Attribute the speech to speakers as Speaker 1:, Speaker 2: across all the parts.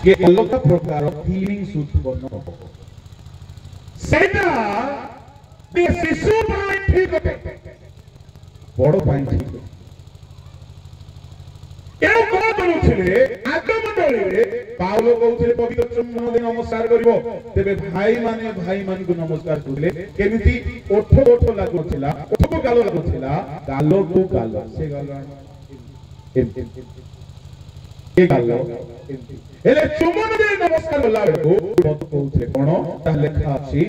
Speaker 1: ये अलग प्रकार फीलिंग्स उत्पन्न हो सेटा ये शिशु पाई ठीक है बड़ पाई ठीक है एनु कोन करूथिले आगमंडली पाउलो कहउथिले पवित्र चुम्बन दे नमस्कार करिवो तेबे भाई मान को नमस्कार करले केमिति ओठ लागुथिला ओठ को गालो लागुथिला गालो को गालो से गालो ए गालो हेले चुम्बन दे नमस्कार कला बेको मत कहउथिले कोन ता लेखा अछि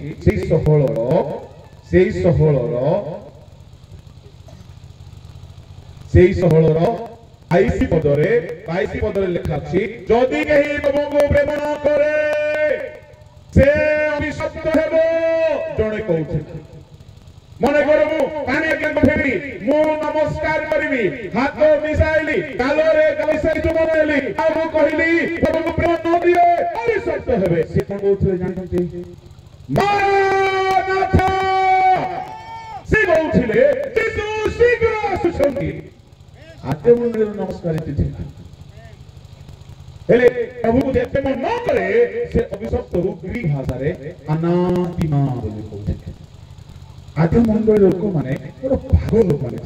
Speaker 1: सेई सहळर आईसी पदरे लिखा अछि जदि केही प्रभुको प्रेम न करे से अभिशप्त हेबो जणे कहउछि मने करबु पानी के फेरी मु नमस्कार करबी हाथ मिसाइली कालोरे गलिसे जुमनेली आ मु कहिली प्रभुको प्रेम न दिए अभिशप्त हेबे से कोन कहउछि जानते मानाथा से कहउथिले यीशु शीघ्र आसुछंती आद्य मंडल नमस्कार हेले प्रभु को देखते मन न करे से अभिशप्त हो ग्रीक भाषा रे अनातिमा बोली कहते आद्य मंडल लोक माने बड़ भागो लोक माने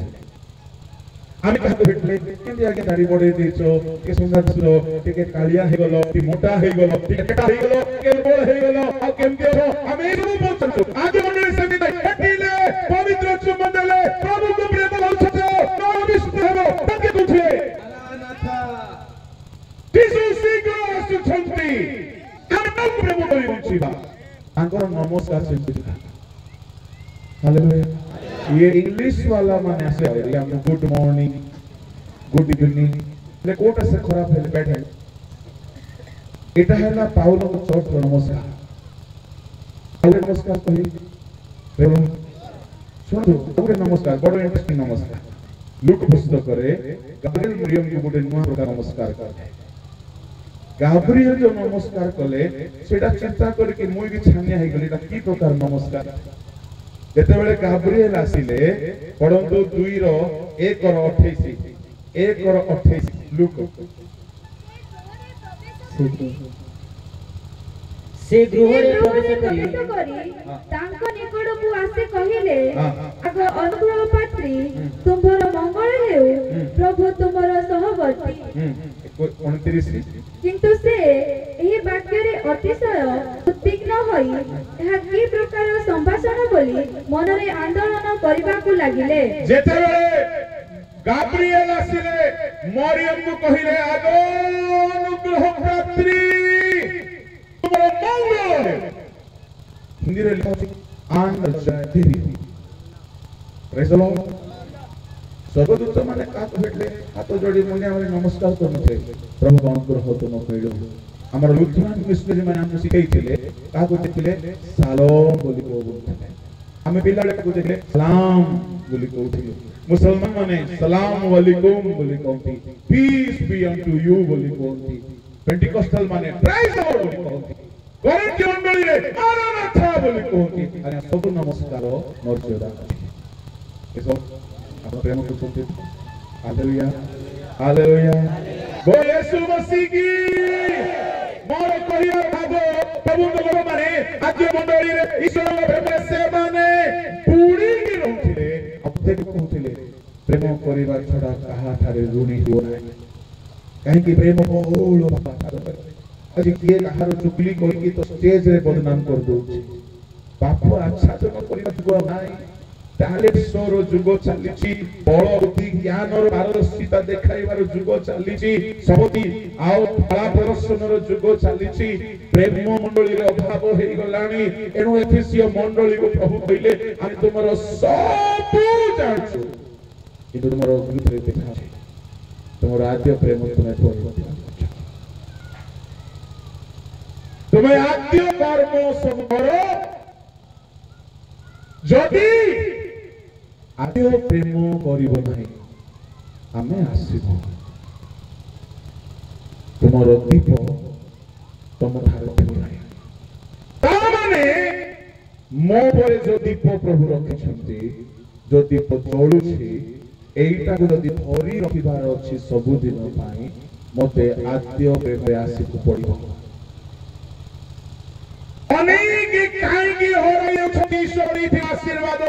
Speaker 1: आमे काको भेटले केंदी आगे दाढ़ी बडे देचो के सुंदर सुरो के कालिया हे गलो कि मोटा हे गलो कि केटा हे गलो के बोल हे गलो आ केमती हो आमे एनु बोलछो आद्य मंडल समिति हटिले पवित्र चुम्बनले प्रभु को प्रेम होछो न विष्णु हेबो तके कुछे अनाथा यीशु शीघ्र आसुछंती हम प्रेम करि बुझिबा तांकर नमस्कार सेंति हालेलुया ये इंग्लिश वाला माने से हम गुड मॉर्निंग गुड इवनिंग ले कोटा से खराब है बैठे एटा हैला पाउलो को चोट नमस्कार पाउलो नमस्कार कहि प्रेम सुनो गुड नमस्कार बड़ इंटरेस्टिंग नमस्कार लुक पुस्तक करे गाब्रिएल मरियम को गुड नुआ प्रकार नमस्कार करे गाब्रिएल जो नमस्कार कले सेटा चिंता करके मुई भी छानिया हे गली की प्रकार नमस्कार जेतेबेले गाब्रिएल आसिले पढंतु 2 रो 1 रो 28 लुक
Speaker 2: से गृहरे प्रवेश करी तांको निकट को आसे कहिले आग अनुग्रह पात्री तुमरो मंगल हेउ प्रभु तुमरो सहवर्ती
Speaker 1: 29
Speaker 2: किंतु से एही वाक्य रे अतिशय उद्विग्न होई एहा की प्रकार संभाषण बोली मनरे आंदोलन करबा को लागिले
Speaker 1: जेतेबेले गाब्रिएल आसिले मरियम को कहिले आग अनुग्रह पात्री हिंदी रे लिखा अछि आनंद प्रेज द लॉर्ड सर्वदूत माने काक भेटले हाथ जोड़ी मुने हमरे नमस्कार करते प्रभु का अनुग्रह तुम कइलो हमर लुथरान मिशनरी माने हमने सिखाइथिले काक देखिले सलाम बोली कहउथिले हमें पिलाले को देखले सलाम बोली कहउथिले मुसलमान माने सलाम वालेकुम बोली कहउथि पीस बी अनटू यू बोली कहउथि पेंटिकॉस्टल माने प्राइज द लॉर्ड बोली कहउथि कोरिन्थ मंडली रे मारानाथा बोली कहउथि अरे सब नमस्कार मर्यादा eso आप प्रेम को सुनते हालेलुया हालेलुया वो यीशु मसीह की मोर कहिया भागो प्रभु को माने आद्य मंडली रे ईश्वर प्रेम से माने पूरी की रहथिले अपते को कहथिले प्रेम करिबा छडा कहा थारे ऋणी हो नै काहे कि प्रेम बहुल बात अजी किए कहार चुगली कहि तो स्टेज रे बदनाम कर दोछि पाप अच्छा तो करिबा जुग नाही टैलेंट शोर जुग चलीछि बळ बुद्धि ज्ञान और पारदर्शिता देखाइबार जुग चलीछि सबती आउ फला प्रदर्शन रो जुग चलीछि प्रेम मंडली रे अभाव हे गलानी एनु एफिसियो मंडली को प्रभु कहिले हम तुमरो सब जानछु कि तुमरो भीतर देखा छै तुमरो आद्य प्रेम तुमे कोइ तुमे आद्य कर्म सब करो जदि आद्य प्रेम करिबो नाही आमे आसीबो तुमरो दीप तुम ठारे थिबो नाही ता माने मो परे जो दीप प्रभु रखिछंती जो दीप जळुछि एइटा को जदि भरी रखिबार अछि सब दिन पाई मते आद्य प्रेम आसिक पड़िबो अनेक काहेकि हो रही अछती ईश्वरी थी आशीर्वाद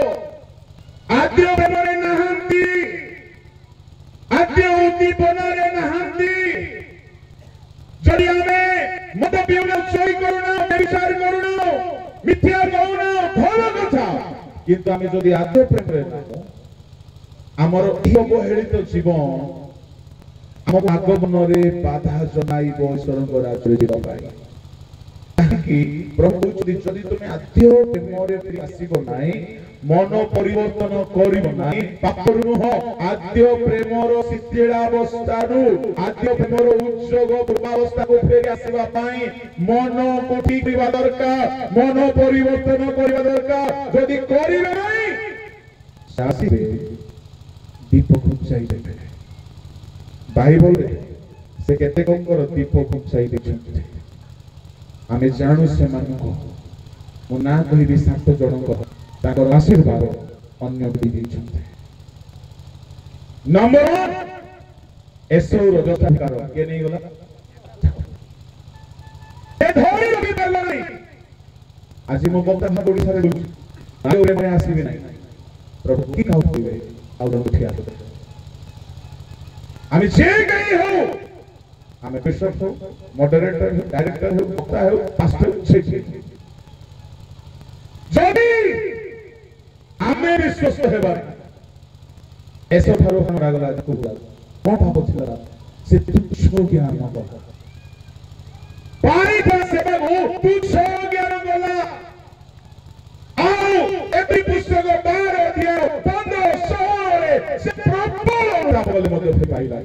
Speaker 1: आद्य प्रेम रे नहंती आद्य उद्दीपन रे नहंती जड़ी हमें मत पिउना चोरी करूना व्यभिचार करूना मिथ्या कहूना भल कथा किंतु आमे जदि आद्य प्रेम रे ना हमर अवहेलित जीवन हम आगमन रे बाधा जनाइबो ईश्वरଙ୍କ राज्य जीवा पाई कि प्रभु जदि तुमे आद्य प्रेम रे आसीबो नाही मन परिवर्तन करिबो नाही पापरु हो आद्य प्रेमर शिथिलावस्थारु आद्य प्रेमर उज्जोग पूर्वावस्था को फेरि आसीबा पाई मन को ठीक करबा दरकार मन परिवर्तन करबा दरकार जदि करिबे नाही सासीबे दीप खुंचाई देबे बाइबल रे से केते कंकर दीप खुंचाई देछन्ते आमे जानू से मानको मो ना कहिबी सात जनक ताकर आशीर्वाद अन्य भी देछन्ते नंबर 1 एसोर जथाधिकार के नहीं गला ए धोरी रवि परला नहीं आज मो बक्ता भाग ओडिसा रे दुची आगे ओरे मैं आसीबे नहीं प्रभु की काउ होइबे आउर उठिया आमे जे गई हो आमे बिशप हो मॉडरेटर हो डायरेक्टर हो वक्ता हो पास्टर से जदी आमे विश्वस्त हेबा ऐसे थारो हमरा गला को कोन भाव छिला से तुच्छ ज्ञान न पाई का सेवा हो तुच्छ ज्ञान गला आओ एबी पुस्तक 12 अध्याय 15 16 से प्रबल बोले मते पाइला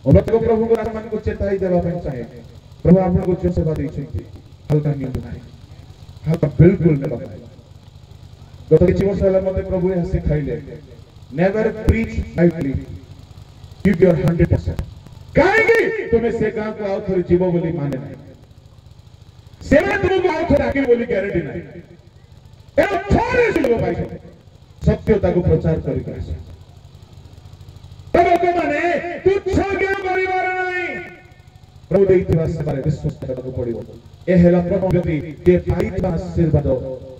Speaker 1: और प्रभु को आत्मा को चेताई देबा ପାଇଁ चाहे प्रभु आपन को जो सेवा दै छै हल्का नहीं नाही हल्का बिल्कुल नहीं गत किछि वर्ष होला मते प्रभु ए सिखाइले never preach lightly give your 100% काहेकि तुमे से गां को आउ थोड़ी जीवो बोली माने नहीं सेना तुमको आउ थोड़ी आगे बोली गारंटी नहीं ए थोड़े सुनो भाई सत्यता को प्रचार करि करे तब माने तुच्छ ज्ञान करिवार नहीं प्रभु देइथिबा सेबारे विश्वास करबाको पड़िबो ए हेला प्रभु जति जे पाइबा आशीर्वाद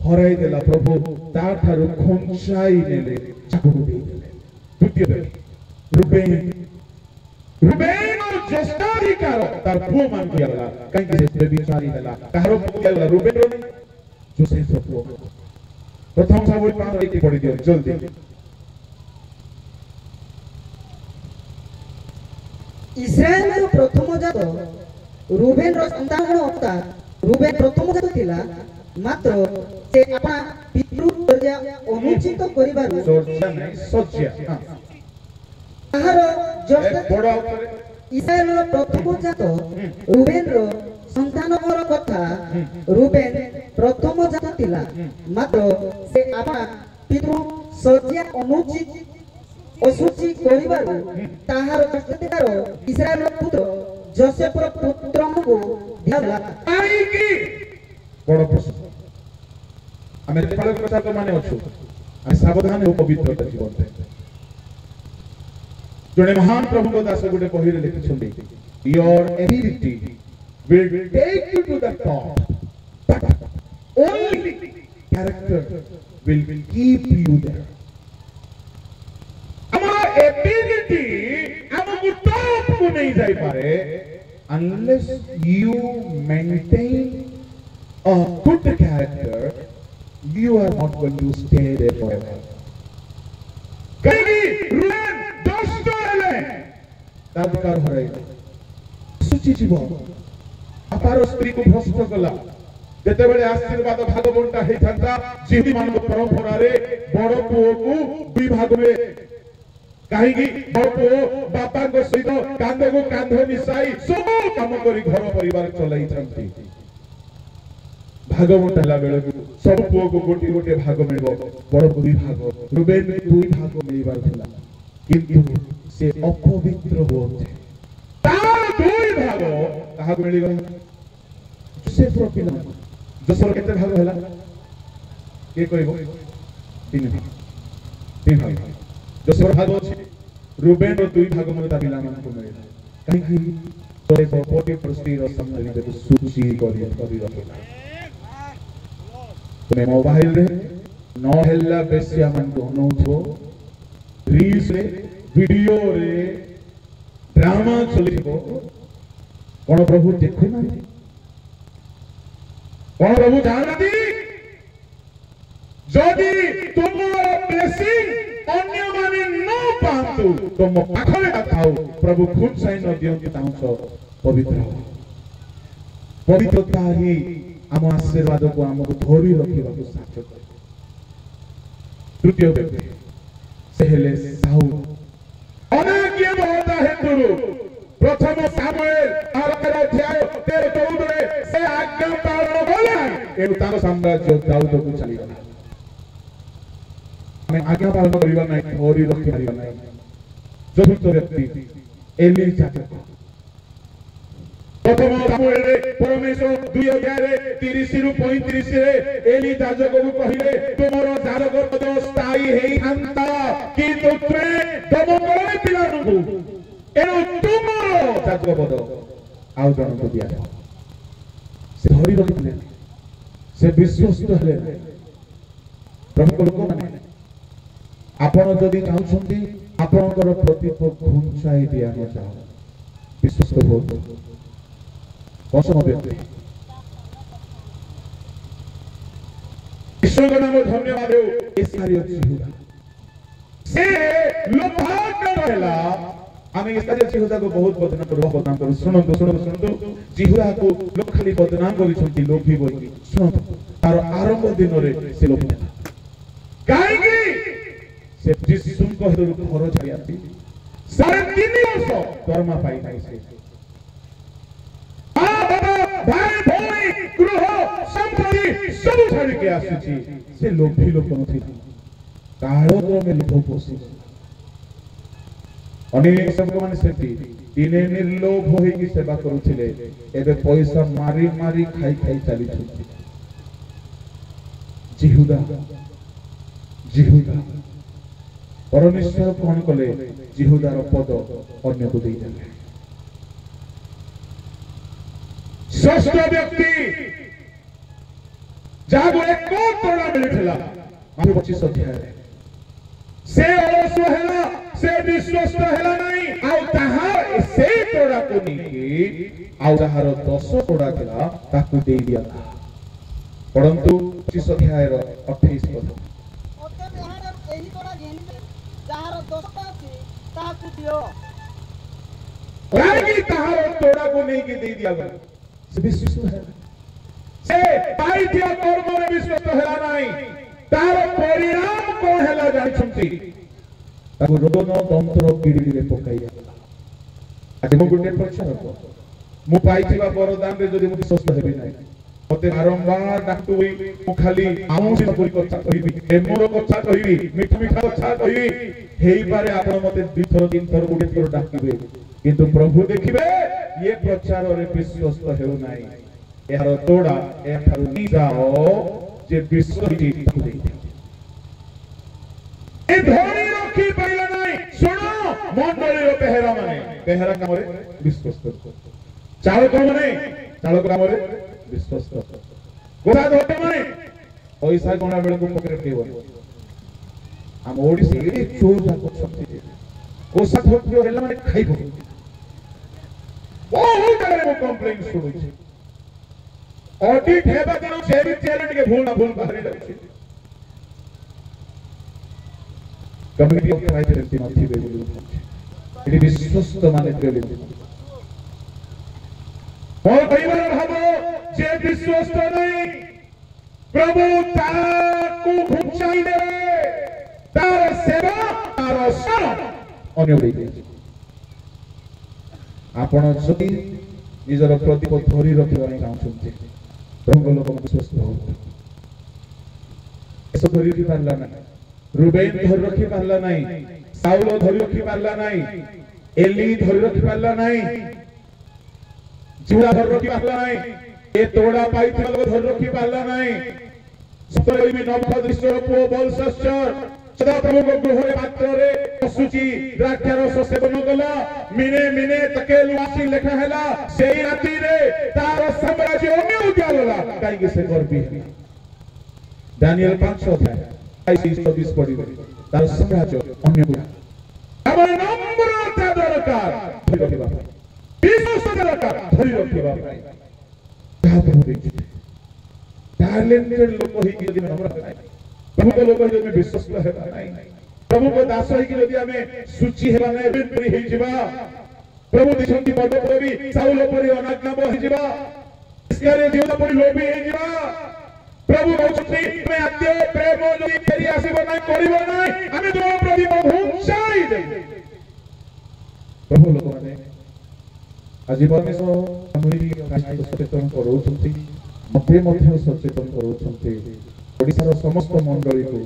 Speaker 1: हराई देला प्रभु ता थारु खुंचाई नेले चाकू देइले द्वितीय रुबेन ज्येष्ठाधिकार तार पुओ मान दियाला काहे कि से विचारी हला कारो पुओला रुबेन रो जोसेफ पुओ प्रथम सामुएल 5 एक पढ़ि दियो जल्दी
Speaker 3: इस्राएल प्रथम जात रुबेन रो संतान होता रुबेन प्रथम जात थिला मात्र से अपना पितृ पर्या अनुचित करिबारु
Speaker 1: सोचिया नहीं सोचिया
Speaker 3: ताहार जस्ट
Speaker 1: बड़ा
Speaker 3: इस्राएल प्रथम जात रुबेन रो संतान कथा रुबेन प्रथम जात थिला मात्र से अपना पितृ पर्या अनुचित असुचि करिबारु ताहार कष्टतार इस्राएल पुत्र जोसेफ पुत्र को दियाला
Speaker 1: आई की बड़ प्रश्न आमे फल प्रचार को माने अछु आ सावधान हो पवित्र जीवन रे जने महान प्रभु को दास गुटे बहिरे लिखि छथि your ability will take you to the top but only character will keep you there हमारा एबिलिटी हमको टॉप को नहीं जाई पारे unless you maintain a good character you are not going to stay there forever कहीं Ruben दोस्त हेले ताधिकार हराई सुचि जीवन अपार स्त्री को भ्रष्ट कला जेते बेले आशीर्वाद भाग बंटा हे थांता जीवी मान परंपरा रे बड़ पुओ को दुई भाग में काहेकि बड़पो बापा को सहित कांध को कांध मिसाई सब काम करी घर परिवार चलाई छंती भागवत हला बेले सब पुओ को गोटी गोटे भाग मिलबो बड़ दुई भाग रुबेन दुई भाग मिलबार थिला किंतु से अपवित्र होते ता दुई भाग कहा मिली गला से प्रोपिला जोसर केते भाग हला के कहबो तीन भाग जोसर भाग अछि रुबेन रो दुई भाग मता पिला मान को मिले कहीं तो पोटी प्रस्ती रसम में तो सूची करी रखिला तुम्हें मोबाइल रे न हेला बेसिया मन को नउथो रील्स रे वीडियो रे ड्रामा चलिबो कोन प्रभु देखु ना कोन प्रभु जानती जदि तुमर ब्लेसिंग अन्य माने न पातु तुम पाखरे थाउ प्रभु खुद साइन दियंती तांसो पवित्रता ही आम आशीर्वाद को आमको धरी रखा साहाय्य करे तृतीय व्यक्ति से हेले साउल अनाज्ञा होता हेतु प्रथम सामुएल 12 अध्याय 13-14 रे से आज्ञा पालन कला एनु तार साम्राज्य दाऊद को चली गला हमें आज्ञा पालन करिबा नै धरी रखि पारिबा नै चतुर्थ व्यक्ति एली जातक प्रथम सामुएल रे परमेश्वर 2 अध्याय 30 रु 35 रे एली याजक को कहिले तुमरो याजक पद स्थायी हेई थांता कि तुत्रे दमकले पिलानु एनो तुमरो याजक पद आउ जन को दिया से धरि रखिले से विश्वस्त हले प्रभु लोक माने आपण जदि चाहछंती आपनकर प्रतिप घुंचाई दिया न चाहो विश्वस्त हो दशम व्यक्ति ईश्वर का नाम धन्यवाद हो इस्राएल यहूदा से लोभाग्य रहला आमे इस्राएल यहूदा को बहुत बदनाम करू सुनंतु यहूदा को लोक खाली बदनाम करी छंती लोभी बोली सुनंतु तार आरंभ दिन रे से लोभी काहे की से जिसुम को हेतु घर छाड़ी आसी 3.5 वर्ष दरमा पाई नाही से भाई भौणी गृह संपत्ति सब छाड़ी के आसी से लोभी लोक नथि काळक्रमे लोभ पोषि अनेक सब माने सेती दिने निर्लोभ होई की सेवा करूथिले एबे पैसा मारी मारी खाई खाई चली छथि जिहुदा परमेश्वर कोन कले जिहुदार पद अन्य को देई देले षष्ठ व्यक्ति जागो एक तोड़ा मिलथिला माने 25 अध्याय से अलस हेला से विश्वस्त हेला नहीं आउ ताहार से तोड़ा को नहीं आउ ताहार 10 तोड़ा थिला ताकू देई दिया परंतु 25 अध्याय रो 28 पद
Speaker 4: ओते बिहार एही तोड़ा घेनी ताहार 10 ता अछि ताकू दियो
Speaker 1: रागी ताहार तोड़ा को नहीं के देई दिया से विश्वस्त है से पाई दिया कर्म में विश्वस्त हेला नहीं तार परिणाम कोन हेला जानि छंती ताको रोदन तंत्र पीड़ी रे पकाई आज मो गुटे प्रचार को मु पाइथिबा वरदान रे जदि मु विश्वस्त हेबि नाही मते बारंबार डाक्टुई मु खाली आउसी पुरी कथा कहिबी एमोर कथा कहिबी मिठा कथा कहिबी हेई पारे आपण मते 2 थर 3 थर गुटे थर डाकिबे किंतु प्रभु देखिबे ये प्रचार रे विश्वस्त हेउ नाही एहार तोड़ा एठारु नी जाओ जे विश्व की ताकू देई ए धोनी रखी पाइला नाही सुनो मंडली रो पेहरा माने पेहरा काम रे विश्वस्त चालक माने चालक काम रे विश्वस्त गोरा धोटे माने पैसा कोना बेले को पॉकेट केबो हम ओडिसी एडी चोर जाको छथि कोसा धोटियो हेला माने खाइबो बहुत जगह में कंप्लेंट शुरू छी ऑडिट हेबा करो से भी चैलेंज के भूल ना भूल बाहरी जाउछि कमिटी ऑफ ट्राइडेंसी नथि बे बोलु एडी विश्वस्त माने प्रेम और परिवार भाबो जे विश्वस्त नहीं प्रभु ताकू घुचाई दे तार सेवा तार सन अन्य देई आपण जदि निजर प्रदीप धरी रखिबा नै चाहछन्ते प्रभु लोक विश्वस्त हो ऐसा धरी रखि पारला ना रूबेन धरी रखि पारला नाही साउल धरी रखि पारला नाही एली धरी रखि पारला नाही जिहुदा धरी रखि पारला नाही ए तोड़ा पाइथिबा लोक धरी रखि पारला नाही सतरे में नवपद ईश्वर को बलशस्त्र सदा प्रभु को गृह पात्र रे असुचि द्राक्षारस सेवन कला मिने मिने तकेलु आसी लेखा हैला सेई राती रे तार साम्राज्य अन्य उजाला काई के से करबी दानिएल 5 अध्याय 22 पढ़िबे तार साम्राज्य अन्य को हमर नम्रता दरकार धरि रखिबा विश्वास दरकार धरि रखिबा ताहा प्रभु देखि टैलेंटेड लोक ही यदि नम्र है प्रभु को लोक यदि विश्वास हेबा नाही प्रभु को दास ही कि यदि हमें सूची हेबा नै बिपरी हे जिबा प्रभु दिसंती पद पदवी साउल परि अनाज्ञा हो जिबा इसकारे जीवन परि लोभी हे जिबा प्रभु कहउछथि मैं आद्य प्रेम यदि फेरी आसीबो नै करिबो नै हमें जो प्रति भूषाई दे प्रभु लोक माने आज परमेश्वर हमरी राष्ट्र सचेतन करउछथि मध्य सचेतन करउछथि ओडिसार समस्त मंडली को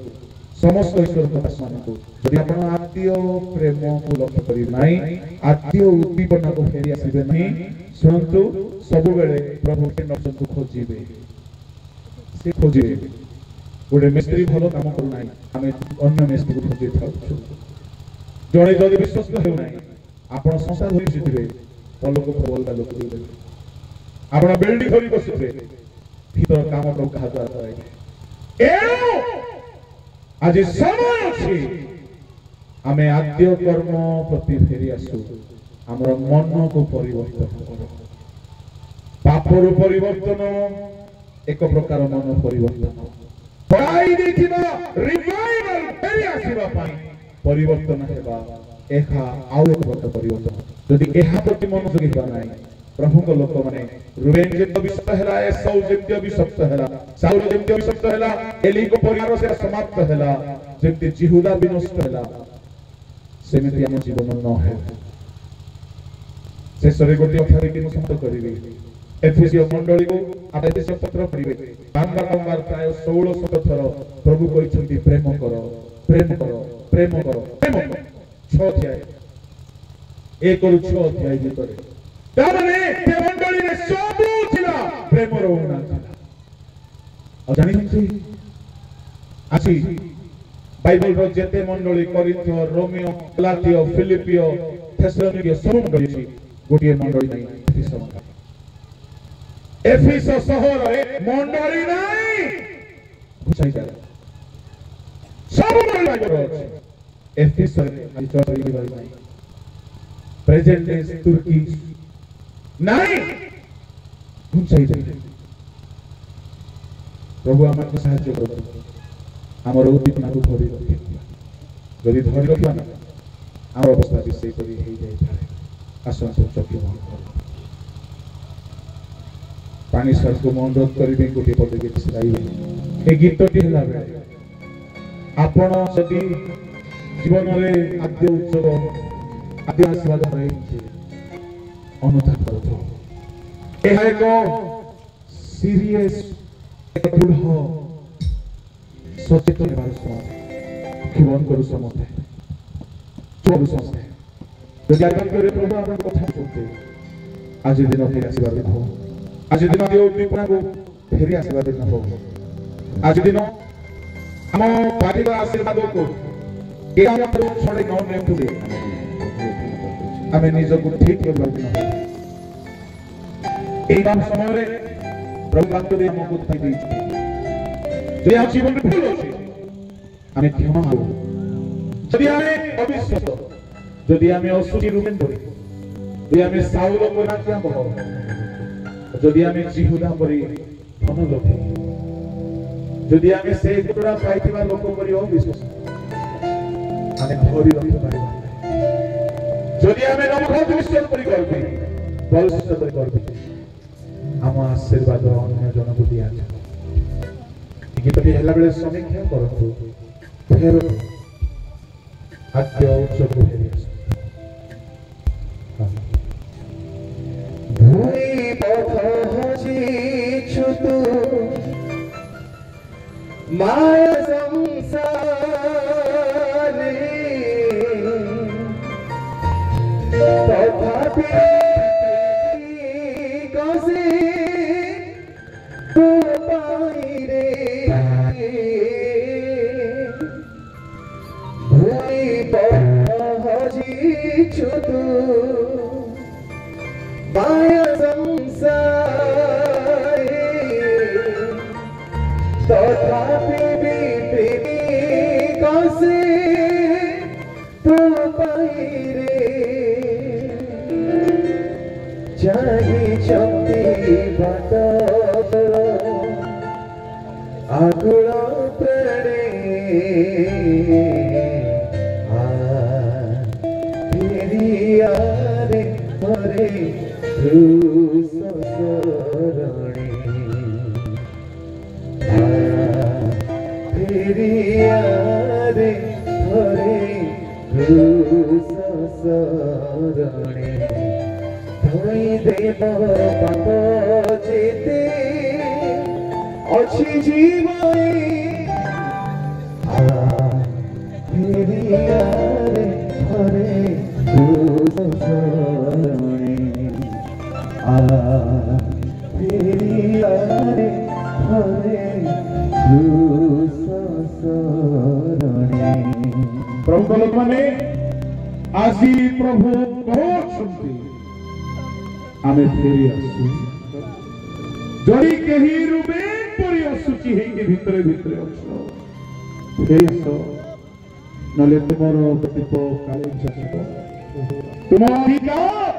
Speaker 1: समस्त ईश्वर दास मानकु यदि आपण आद्य प्रेम को लक्ष्य करि नाही आद्य उद्दीपना को फेरी आसीबे नाही सुनंतु सब बेले प्रभु के नजर को खोजिबे से खोजिबे गोटे मिस्त्री भलो काम करू नाही हमें अन्य मिस्त्री को खोजि थाउ जणे जदि विश्वास हेउ नाही आपण संसार धरि सिथिबे पलक प्रबलता लोक दिबे आपण बिल्डिंग धरि बसिबे भीतर काम प्रभु कहा जाय एणु आज समय अछि आमे आद्य कर्म प्रति फेरी आसु हमर मन को परिवर्तन करो पापर परिवर्तन एक प्रकार मन परिवर्तन पढ़ाई देखिबा रिवाइवल फेरी आसीबा पाई परिवर्तन हेबा एहा आउ एक प्रकार परिवर्तन यदि एहा प्रति मनोযোগ हेबा नाही प्रभु को लोक माने रुबेन जेतो विश्वास हैला एसौ जेतो विश्वास हैला साउल जेतो विश्वास हैला एली को परिवार से समाप्त हैला जेते जिहुदा विनष्ट हैला सेमिति हम जीवन न है से सरे गोटी अथारे कि समाप्त करिवे एफएससी मंडली को आप एफएससी पत्र पढ़िबे बारंबार प्राय 1600 थर प्रभु कहिसंती प्रेम करो प्रेम करो प्रेम करो प्रेम करो 6 अध्याय 1 और 6 अध्याय भितरे तारने ते मंडली रे सब थिला प्रेम रोना आ जानि छी आसी बाइबल रो जेते मंडली कोरिन्थ रोमियो गलातियो फिलिपियो थेसलोनिके सब मंडली छी गोटिए मंडली नै एफिसस एफिसस शहर रे मंडली नै घुसाई जा सब मंडली रो एफिसस रे आज चोरी गई नै प्रेजेंट इज तुर्की नहीं घुसाई जा प्रभु हमको सहायता करो हमर उद्दीपना को धरि रखि यदि धरि रखिबा ना आम अवस्था विषय करी हे जाय पारे आसन चक्की बंद कर पानी सर को अनुरोध करिबे गोटे पद गीत गाइबे ए गीतटी हला बेले आपण जदि जीवन रे आद्य उत्सव आद्य आशीर्वाद रही अनुताप करतो एहा एक सीरियस एक दृढ़ सचेतन हेबार समय जीवन करू समते चोरू समते यदि आगम करे प्रभु आपण कथा सुनते आज दिन फेरी आसीबार दिन हो आज दिन देव दीपना को फेरी आसीबार दिन हो आज दिन हम पार्टी आशीर्वाद को ए हम छोड़े न नेथुले हमें निज को ठीक करबार दिन हो एई बात समय रे प्रभु वाक्य दे हमको दे दी जे आ जीवन में भूल अछि हमें क्षमा मांगो यदि हमें अविश्वास यदि हमें असुची रूपें पड़े यदि हमें साउल को ना क्या कहो यदि हमें जिहुदा परि धन लोभ यदि हमें से गुड़ा पाइथिबा लोक परि अविश्वास हमें धरि रखि पारिबा यदि हमें नमक विश्वास परि करबे बलस परि करबे हम आशीर्वाद अन्य जन को दिया जाए गीतटी हला बेले समीक्षा करतु फेर आद्य उत्सव को फेरी
Speaker 5: भूई पथ हजी छुतु माया संसारे तथापि कसे तथापि भी प्रेमी कसे तो पाइरे चाहिछन्ति बाटर आकुल प्राणे फेरिया रे हरे शरणे फेरिया रे हरे शरणे धोई देव पाप जेते अच्छी जीवई फेरिया रे हरे शरणे फेरिया रे हरे शरणे
Speaker 1: प्रभु लोक माने आजी प्रभु कहउछंती आमे फेरी आसु जड़ी केही रुबेन परी आसुची हेके भितरे भितरे अछो फेरी आसो नले तुमरो दीप काले जसो तुम अधिकार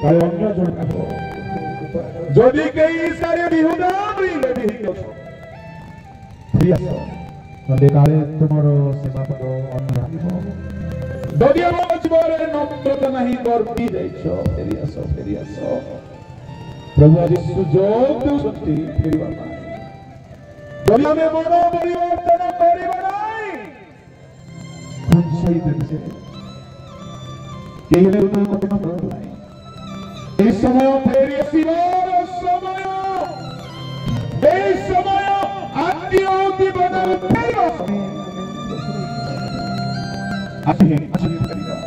Speaker 1: काले अन्य जण काबो जड़ी केही सारे बिहुदा बिले बिहि अछो फेरी आसो नले काले तुमरो सेवा पद अन्य राखिबो ददिया जीवन नम्रता नहीं गर्वी जाइछो फेरी आसो प्रभु आज सुजोग देउछंती फेरिबा ପାଇଁ ददिया में बड़ परिवर्तन करिबा नाही खुंसाई देछे केहिले तो कठिन नाही ए समय फेरी आसीबार समय ए समय आद्य जीवन फेरिबा आछि करिबा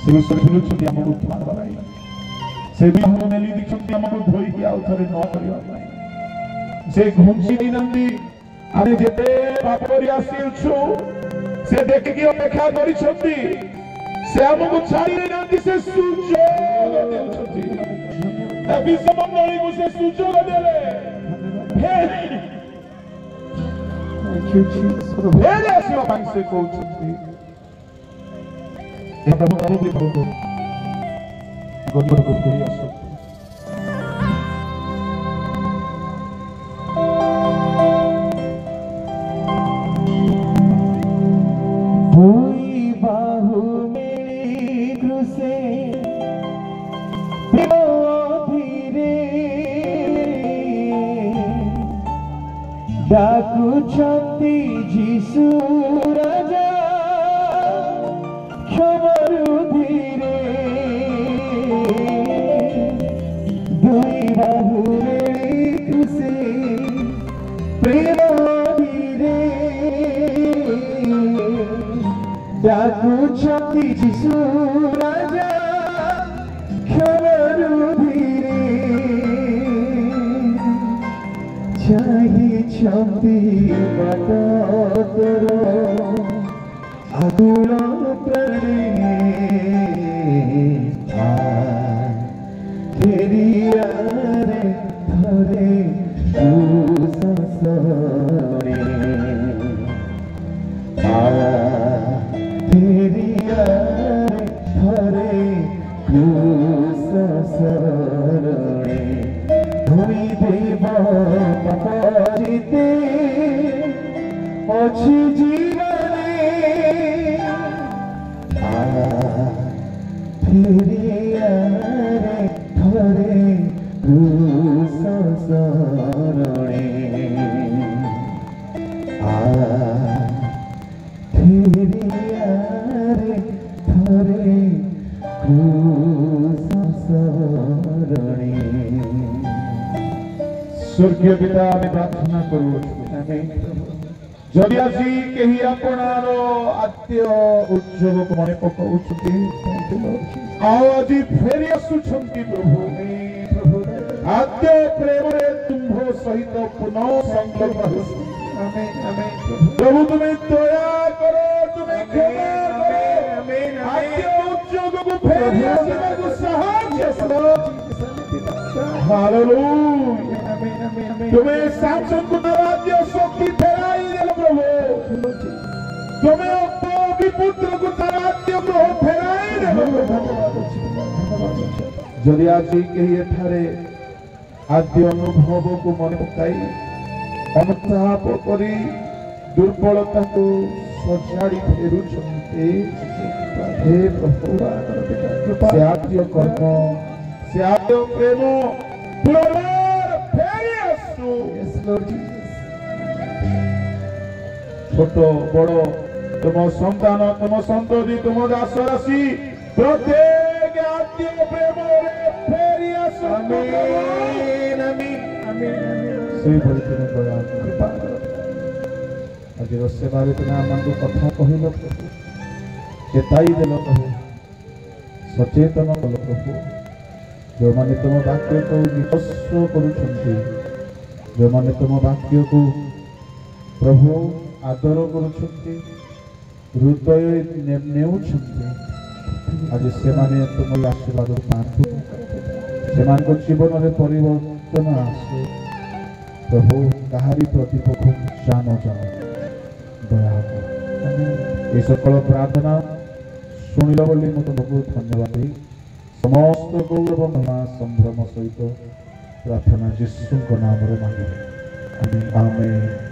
Speaker 1: से सुनु छथि हमको उद्धार कराई से भी हम नेली दिखंती हमको धोई के आउथरे न करिबा नाही से घुंची दिनंदी आरे जेते बापरी आसीछु से देखि के अपेक्षा करि छथि से हमको छाड़ी नंदी से सुजोग देउछथि ए विश्वमंडली को से सुजोग देले भेले आसीबा ପାଇଁ से कहउछथि प्रभु प्रभु प्रभु गरीब को फेरी आसो
Speaker 5: हुई बाहु मेरी घुसे धीरे डाकु छंती जीसु राजा क्षमरु धीरे दुई बाहु मेरी घुसे प्रेम धीरे डाकु छंती जीसु राजा क्षमरु धीरे चाहिछन्ति बाटर आकुल प्राणे फेरिया रे हरे शरणे फेरिया रे हरे शरणे धोई देव पाप जेते अच्छी जीवने फेरिया रे हरे शरणे फेरिया रे हरे शरणे
Speaker 1: स्वर्गीय पिता आमे प्रार्थना करू जदि आसी केही आपणारो आद्य उद्योग को मने पकाउछथि आओ आजि फेरी आसुछंती प्रभु आद्य प्रेम रे तुम्भो सहित पुनः संकल्प आमेन आमेन प्रभु तुम्हें दया करो तुम्हें क्षमा करो आद्य उद्योग को फेरी आसुछंती साहाय्य करो हालेलुया तुम्हें सैमसन को राज्य शक्ति फेराई देलो प्रभु तुम्हें अपने पुत्र को राज्य को फेराई देलो जदि आज कहीं एठारे आद्य अनुभव को मन पकाई अनुताप करी दुर्बलता को सजाड़ी फेरुछन्ते हे प्रभु से आद्य कर्म से आद्य प्रेम पुनर् फेरी आसु छोट बड़ तुम संतान तुम संतति तुम दास राशि प्रत्येक आद्य प्रेम फेरी आसु आमीन आमीन आमीन से भली तुम दया कृपा आज सेवारे तुम आमको कथा कहल प्रभु चेताई देल प्रभु सचेतन कल प्रभु जो माने तुम वाक्य को विश्वास करुछन्ति जो माने तुम वाक्य को प्रभु आदर करुछन्ति हृदय नेउछन्ति आज से माने तुम आशीर्वाद पांतु से मानको जीवन रे परिवर्तन आसु प्रभु कहारी प्रति पखु जान जान दया ये सकल प्रार्थना शुणिल बोली मैं तुमको धन्यवाद दी समस्त गौरव महिमा संभ्रम सहित प्रार्थना यीशु नाम रे मांगे आमीन आमीन।